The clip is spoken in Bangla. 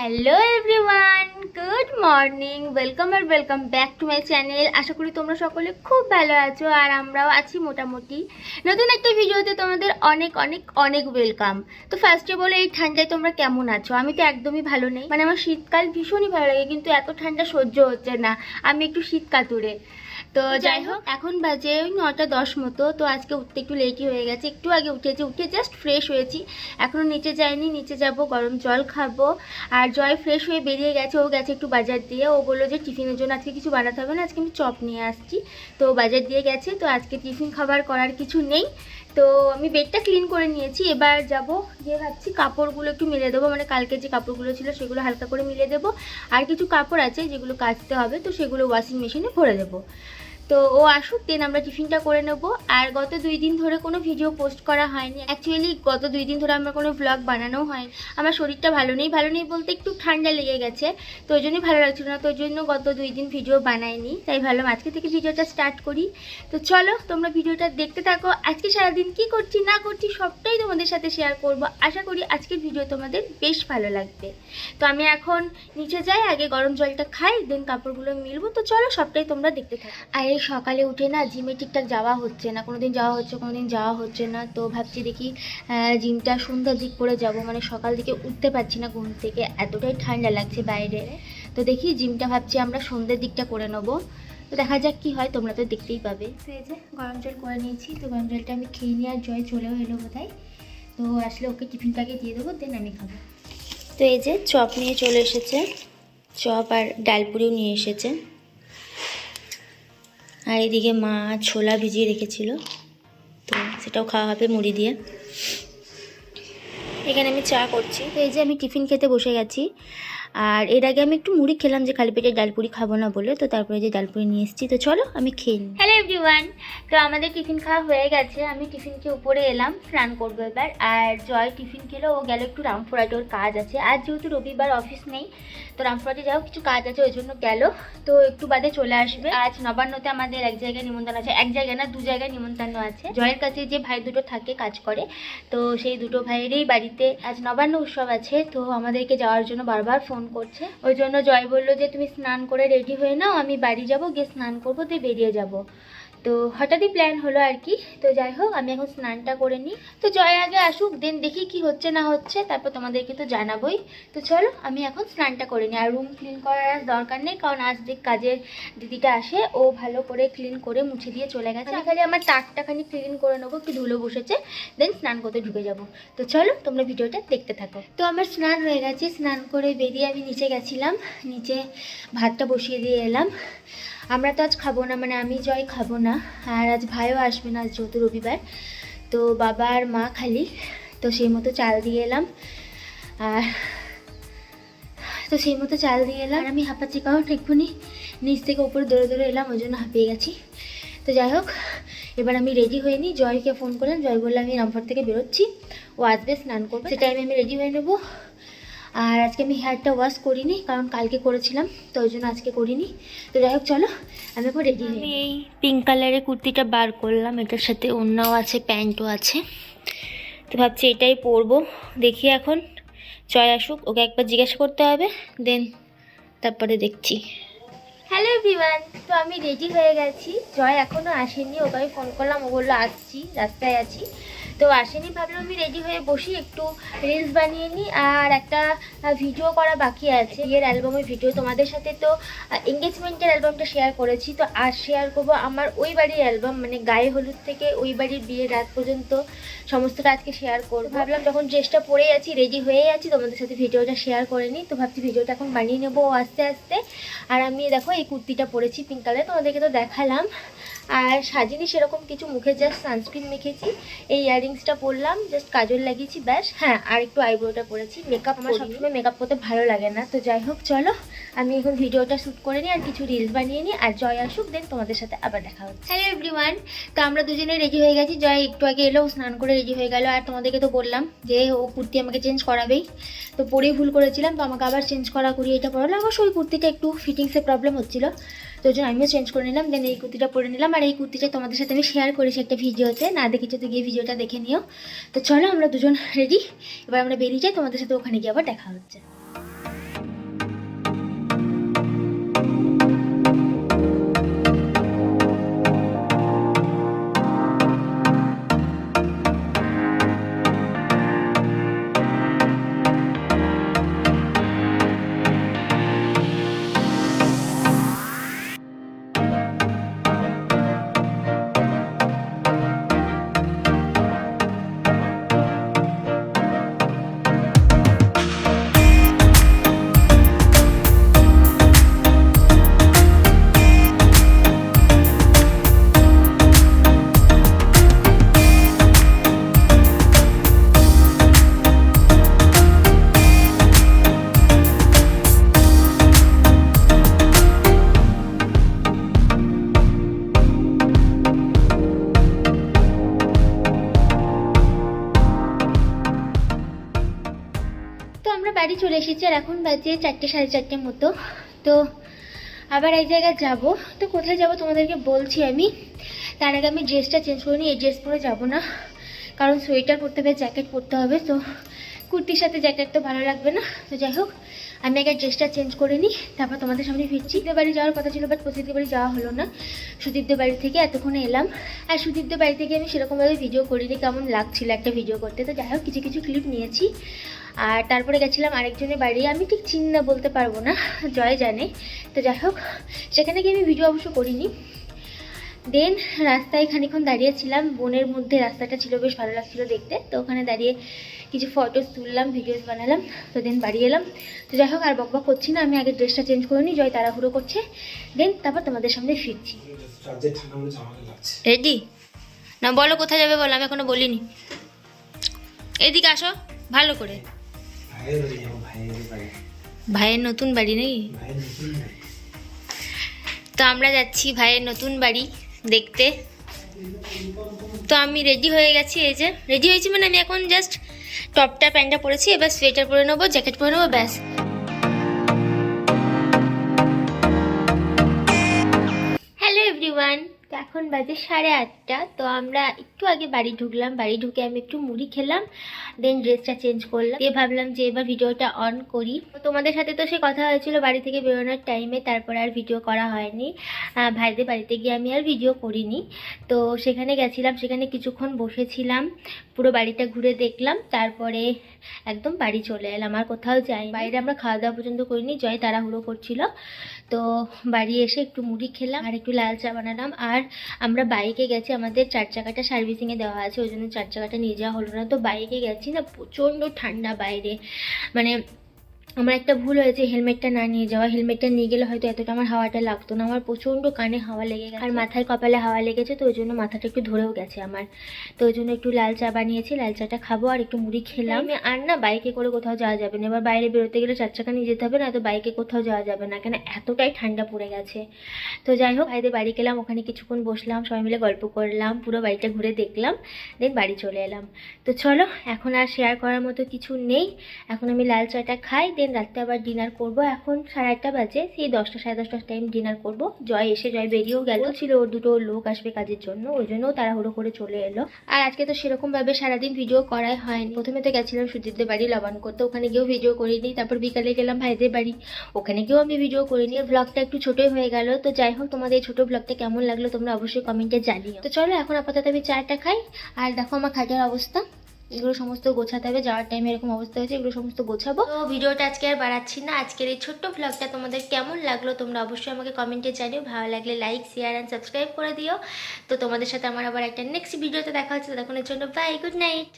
Hello everyone, good morning, welcome back to my channel. আশা করি তোমরা সকলে খুব ভালো আছো আর আমরাও আছি মোটামুটি। নতুন একটা ভিডিওতে তোমাদের অনেক অনেক অনেক ওয়েলকাম। তো ফার্স্টে বলে, এই ঠান্ডায় তোমরা কেমন আছো? আমি তো একদমই ভালো নেই, মানে আমার শীতকাল ভীষণই ভালো লাগে, কিন্তু এত ঠান্ডা সহ্য হচ্ছে না, আমি একটু শীত কাতুরে। তো যাই হোক, এখন বাজে ওই 9:10 মতো। তো আজকে উঠতে একটু লেটই হয়ে গেছে, একটু আগে উঠেছি, উঠে জাস্ট ফ্রেশ হয়েছি, এখনও নিচে যাইনি, নিচে যাব, গরম জল খাবো। আর জয় ফ্রেশ হয়ে বেরিয়ে গেছে, ও গেছে একটু বাজার দিয়ে। ও বললো যে টিফিনের জন্য আজকে কিছু বানাতে হবে না, আজকে আমি চপ নিয়ে আসছি। তো বাজার দিয়ে গেছে, তো আজকে টিফিন খাবার করার কিছু নেই। তো আমি বেডটা ক্লিন করে নিয়েছি, এবার যাব গিয়ে ভাবছি কাপড়গুলো একটু মেলে দেবো, মানে কালকে যে কাপড়গুলো ছিল সেগুলো হালকা করে মিলে দেবো। আর কিছু কাপড় আছে যেগুলো কাচতে হবে, তো সেগুলো ওয়াশিং মেশিনে ভরে দেবো। তো ও আসুক, দেন আমরা টিফিনটা করে নেব। আর গত 2 দিন ধরে কোনো ভিডিও পোস্ট করা হয়নি, অ্যাকচুয়ালি গত 2 দিন ধরে আমার কোনো ব্লগ বানানোও হয়নি। আমার শরীরটা ভালো নেই বলতে একটু ঠান্ডা লেগে গেছে, তো ওই জন্যই ভালো লাগছিল না, তো ওই জন্য গত 2 দিন ভিডিও বানাইনি। তাই ভাবলাম আজকে থেকে ভিডিওটা স্টার্ট করি। তো চলো তোমরা ভিডিওটা দেখতে থাকো। আজকে সারাদিন কি করছি না করছি সবটাই তোমাদের সাথে শেয়ার করব। আশা করি আজকের ভিডিও তোমাদের বেশ ভালো লাগবে। তো আমি এখন নিচে যাই, আগে গরম জলটা খাই, দেন কাপড়গুলো মিলবো। তো চলো সবটাই তোমরা দেখতে থাকো। আর এই সকালে উঠে না জিমে ঠিকঠাক যাওয়া হচ্ছে না, কোনোদিন যাওয়া হচ্ছে কোনোদিন যাওয়া হচ্ছে না। তো ভাবছি দেখি জিমটা সন্ধ্যার দিক করে যাব, মানে সকাল দিকে উঠতে পারছি না ঘুম থেকে, এতটাই ঠান্ডা লাগছে বাইরে। তো দেখি জিমটা ভাবছি আমরা সন্ধ্যের দিকটা করে নেবো। তো দেখা যাক কি হয়, তোমরা তো দেখতেই পাবে। তো এই যে গরম জল করে নিয়েছি, তো গরম জলটা আমি খেয়ে নিয়ে আর জয় চলেও এলো বোধহয়। তো আসলে ওকে টিফিনটাকে দিয়ে দেবো, দেন আমি খাবো। তো এই যে চপ নিয়ে চলে এসেছে, চপ আর ডালপুরিও নিয়ে এসেছে। আর এদিকে মা ছোলা ভিজিয়ে রেখেছিল, তো সেটাও খাওয়া হবে মুড়ি দিয়ে। এখানে আমি চা করছি। তো এই যে আমি টিফিন খেতে বসে গেছি। আর এর আগে আমি একটু মুড়ি খেলাম, যে খালি পেটে ডালপুরি খাবো না বলে, তো তারপরে যে ডালপুরি নিয়ে এসেছি। তো চলো আমি খেয়ে নিই। হ্যালো এভরিওয়ান, তো আমাদের টিফিন খাওয়া হয়ে গেছে, আমি টিফিন খেয়ে উপরে এলাম, স্নান করবো এবার। আর জয় টিফিন খেলো, ও গেল একটু রামপুরহাটে, ওর কাজ আছে। আর যেহেতু রবিবার অফিস নেই, তো রামপুরহাটে যাও কিছু কাজ আছে, ওই জন্য গেল। তো একটু বাদে চলে আসবে। আজ নবান্নতে আমাদের এক জায়গায় নিমন্ত্রণ আছে, এক জায়গায় না 2 জায়গায় নিমন্ত্রণ আছে। জয়ের কাছে যে ভাই দুটো থাকে কাজ করে, তো সেই দুটো ভাইয়েরই বাড়িতে আজ নবান্ন উৎসব আছে। তো আমাদেরকে যাওয়ার জন্য বারবার ফোন করছে, ওই জন্য জয় বললো যে তুমি স্নান করে রেডি হয়ে নাও, আমি বাড়ি যাব, গিয়ে স্নান করবো, দিয়ে বেরিয়ে যাব। তো হঠাৎই প্ল্যান হলো আর কি। তো যাই হোক, আমি এখন স্নানটা করে নিই। তো জয় আগে আসুক, দেন দেখি কি হচ্ছে না হচ্ছে, তারপর তোমাদেরকে তো জানাবোই। তো চলো আমি এখন স্নানটা করে নিই। আর রুম ক্লিন করার আজ দরকার নেই, কারণ আজ যে কাজের দিদিটা আসে, ও ভালো করে ক্লিন করে মুছে দিয়ে চলে গেছে। আমি খালি আমার তাকটা খানি ক্লিন করে নেবো, একটু ধুলো বসেছে, দেন স্নান করতে ঢুকে যাব। তো চলো তোমরা ভিডিওটা দেখতে থাকো। তো আমার স্নান হয়ে গেছে, স্নান করে বেরিয়ে আমি নিচে গেছিলাম, নিচে ভাতটা বসিয়ে দিয়ে এলাম। আমরা তো আজ খাবো না, মানে আমি জয় খাবো না, আর আজ ভাইও আসবে না, আজ যেহেতু রবিবার। তো বাবা আর মা খালি, তো সেই মতো চাল দিয়ে এলাম। আর তো সেই মতো চাল দিয়ে এলাম। আমি হাঁপাচ্ছি, কারণ এক্ষুনি নিচ থেকে উপরে দৌড়ে দৌড়ে এলাম, ওই জন্য হাঁপিয়ে গেছি। তো যাই হোক, এবার আমি রেডি হয়ে নিই। জয়কে ফোন করলাম, জয় বললাম আমি রামপুর থেকে বেরোচ্ছি, ও আসবে, স্নান করবে, সে টাইমে আমি রেডি হয়ে নেবো। আর আজকে আমি হেয়ারটা ওয়াশ করিনি, কারণ কালকে করেছিলাম, তো ওই জন্য আজকে করিনি। তো যাই হোক চলো আমি এখন রেডি হই। আমি এই পিঙ্ক কালারের কুর্তিটা বার করলাম, এটার সাথে ওড়নাও আছে, প্যান্টও আছে। তো ভাবছি এটাই পরবো, দেখি এখন জয় আসুক, ওকে একবার জিজ্ঞাসা করতে হবে, দেন তারপরে দেখছি। হ্যালো এভরিওয়ান, তো আমি রেডি হয়ে গেছি। জয় এখনও আসেনি, ওকে আমি ফোন করলাম, ও বললো আসছি, রাস্তায় আছি। তো আসেনি, ভাবলাম আমি রেডি হয়ে বসি, একটু রিলস বানিয়ে নিই। আর একটা ভিডিও করা বাকি আছে, বিয়ের অ্যালবামের ভিডিও। তোমাদের সাথে তো এঙ্গেজমেন্টের অ্যালবামটা শেয়ার করেছি, তো আজ শেয়ার করবো আমার ওই বাড়ির অ্যালবাম, মানে গায়ে হলুদ থেকে ওই বাড়ির বিয়ের রাত পর্যন্ত সমস্তটা আজকে শেয়ার করবো। ভাবলাম যখন ড্রেসটা পরে আছি, রেডি হয়ে আছি, তোমাদের সাথে ভিডিওটা শেয়ার করে নিই। তো ভাবছি ভিডিওটা এখন বানিয়ে নেবো আস্তে আস্তে। আর আমি দেখো এই কুর্তিটা পরেছি পিঙ্ক কালার, তোমাদেরকে তো দেখালাম। আর সাজিনি সেরকম কিছু, মুখে জাস্ট সানস্ক্রিন মেখেছি, এই ইয়াররিংসটা পরলাম, জাস্ট কাজল লাগিয়েছি, ব্যাস। হ্যাঁ, আর একটু আইব্রোটা পরেছি। মেকআপ আমার সবসময় মেকআপ করতে ভালো লাগে না। তো যাই হোক চলো আমি এখন ভিডিওটা শ্যুট করে নিই আর কিছু রিলস বানিয়ে নিই। আর জয় আসুক, দেন তোমাদের সাথে আবার দেখা হচ্ছে। হ্যালো এভরিওয়ান, তো আমরা দুজনে রেডি হয়ে গেছি। জয় একটু আগে এলো, স্নান করে রেডি হয়ে গেল। আর তোমাদেরকে তো বললাম যে ও কুর্তি আমাকে চেঞ্জ করাবেই, তো পরেই ভুল করেছিলাম, তো আমাকে আবার চেঞ্জ করা করি এটা পরালো। অবশ্য ওই কুর্তিটা একটু ফিটিংসের প্রবলেম হচ্ছিলো, তো ওই জন্য আমিও চেঞ্জ করে নিলাম, দেন এই কুর্তিটা পরে নিলাম। আর এই কুর্তিটা তোমাদের সাথে আমি শেয়ার করেছি একটা ভিডিওতে, না দেখেছো তো গিয়ে ভিডিওটা দেখে নিও। তো চলো আমরা দুজন রেডি, এবার আমরা বেরিয়ে যাই, তোমাদের সাথে ওখানে গিয়ে আবার দেখা হচ্ছে। এসেছি আর এখন বাজে 4টে সাড়ে 4টের মতো। তো আবার এক জায়গায় যাব, তো কোথায় যাব তোমাদেরকে বলছি আমি। তার আগে আমি ড্রেসটা চেঞ্জ করে নিই, এই ড্রেস পরে যাব না, কারণ সোয়েটার পরতে হবে, জ্যাকেট পরতে হবে, তো কুর্তির সাথে জ্যাকেট তো ভালো লাগবে না। তো যাই হোক আমি আগে ড্রেসটা চেঞ্জ করে নিই, তারপর তোমাদের সামনে ফিরছি। সুদীপদের বাড়ি যাওয়ার কথা ছিল, বাট প্রসিদ্ধের বাড়ি যাওয়া হলো না। সুদীপদের বাড়ি থেকে এতক্ষণে এলাম, আর সুদীপদের বাড়ি থেকে আমি সেরকমভাবে ভিডিও করিনি, কেমন লাগছিল একটা ভিডিও করতে। তো যাই হোক কিছু কিছু ক্লিপ নিয়েছি। আর তারপরে গেছিলাম আরেকজনের বাড়ি, আমি ঠিক চিনি না, বলতে পারবো না, জয় জানে। তো যাই হোক সেখানে গিয়ে আমি ভিডিও অবশ্য করিনি। দেন রাস্তায় খানিক্ষণ দাঁড়িয়েছিলাম, বনের মধ্যে রাস্তাটা ছিল, বেশ ভালো লাগছিলো দেখতে। তো ওখানে দাঁড়িয়ে কিছু ফটোস তুললাম, ভিডিওস বানালাম। তো দেন বাড়ি এলাম। তো যাই হোক আর বকবক করছি না, আমি আগে ড্রেসটা চেঞ্জ করে নিই, জয় তাড়াহুড়ো করছে। দেন তারপর তোমাদের সামনে ফিরছি। রেডি না? বলো কোথায় যাবে বলো, আমি এখনো বলিনি। এদিকে আসো ভালো করে। ভাইয়ের নতুন বাড়ি নেই? তো আমরা যাচ্ছি ভাইয়ের নতুন বাড়ি দেখতে। তো আমি রেডি হয়ে গেছি, এই যে রেডি হয়েছি, মানে আমি এখন জাস্ট টপটা প্যান্টটা পরেছি, এবার সোয়েটার পরে নেবো, জ্যাকেট পরে নেবো, ব্যাস। হ্যালো এভরিওয়ান, তো এখন বাজে 8:30। তো আমরা একটু আগে বাড়ি ঢুকলাম, বাড়ি ঢুকে আমি একটু মুড়ি খেলাম, দেন ড্রেসটা চেঞ্জ করলাম, দিয়ে ভাবলাম যে এবার ভিডিওটা অন করি। তোমাদের সাথে তো সে কথা হয়েছিল বাড়ি থেকে বেরোনোর টাইমে, তারপরে আর ভিডিও করা হয়নি। ভাইদের বাড়িতে গিয়ে আমি আর ভিডিও করিনি। তো সেখানে গেছিলাম, সেখানে কিছুক্ষণ বসেছিলাম, পুরো বাড়িটা ঘুরে দেখলাম, তারপরে একদম বাড়ি চলে এলাম, আর কোথাও যাই। বাইরে আমরা খাওয়া দাওয়া পর্যন্ত করিনি, জয় তাড়াহুড়ো করছিল। তো বাড়ি এসে একটু মুড়ি খেলাম আর একটু লাল চা বানালাম। আর আমরা বাইকে গেছি, আমাদের 4 চাকাটা সার্ভিসিংয়ে দেওয়া আছে, ওই জন্য 4 চাকাটা নিয়ে যাওয়া হলো না। তো বাইকে গেছি না, প্রচণ্ড ঠান্ডা বাইরে, মানে আমার একটা ভুল হয়েছে হেলমেটটা না নিয়ে যাওয়া। হেলমেটটা নিয়ে গেলে হয়তো এতটা আমার হাওয়াটা লাগতো না। আমার প্রচণ্ড কানে হাওয়া লেগে গেছে আর মাথায় কপালে হাওয়া লেগেছে, তো ওই জন্য মাথাটা একটু ধরেও গেছে আমার। তো ওই জন্য একটু লাল চা বানিয়েছি, লাল চাটা খাবো আর একটু মুড়ি খেলাম। আর না বাইকে করে কোথাও যাওয়া যাবে না, এবার বাইরে বেরোতে গেলে 4 চাকা নিয়ে যেতে হবে, না তো বাইকে কোথাও যাওয়া যাবে না, কেন এতটাই ঠান্ডা পড়ে গেছে। তো যাই হোক ভাইদের বাড়ি গেলাম, ওখানে কিছুক্ষণ বসলাম, সবাই মিলে গল্প করলাম, পুরো বাড়িটা ঘুরে দেখলাম, দেন বাড়ি চলে এলাম। তো চলো এখন আর শেয়ার করার মতো কিছু নেই, এখন আমি লাল চাটা খাই, দেন রাত্রে আবার ডিনার করবো। এখন 8:30 বাজে, সেই 10টা সাড়ে 10টার টাইম ডিনার করবো। জয় বেরিয়েও গেল, ছিল ওর 2টো লোক আসবে কাজের জন্য, ওই জন্য তাড়াহুড়ো করে চলে এলো। আর আজকে তো সেরকমভাবে সারাদিন ভিডিও করাই হয়নি। প্রথমে তো গেছিলাম সুদীপদের বাড়ি লবণ করতে, ওখানে গিয়েও ভিডিও করিনি। তারপর বিকালে গেলাম ভাইদের বাড়ি, ওখানে গিয়েও আমি ভিডিও করিনি। ব্লগটা একটু ছোটোই হয়ে গেল। তো যাই হোক তোমাদের এই ছোটো ব্লগটা কেমন লাগলো তোমরা অবশ্যই কমেন্টে জানিও। তো চলো এখন আপাতত আমি চাটা খাই। আর দেখো আমার খাটের অবস্থা, এগুলো সমস্ত গোছাতে হবে, যাওয়ার টাইমে এরকম অবস্থা হয়েছে, এগুলো সমস্ত গোছাবো। তো ভিডিওটা আজকে আর বাড়াচ্ছি না, আজকের এই ছোট্ট ভ্লগটা তোমাদের কেমন লাগলো তোমরা অবশ্যই আমাকে কমেন্টে জানিও। ভালো লাগলে লাইক শেয়ার অ্যান্ড সাবস্ক্রাইব করে দিও। তো তোমাদের সাথে আমার আবার একটা নেক্সট ভিডিওতে দেখা হচ্ছে, ততক্ষণের জন্য বাই, গুড নাইট।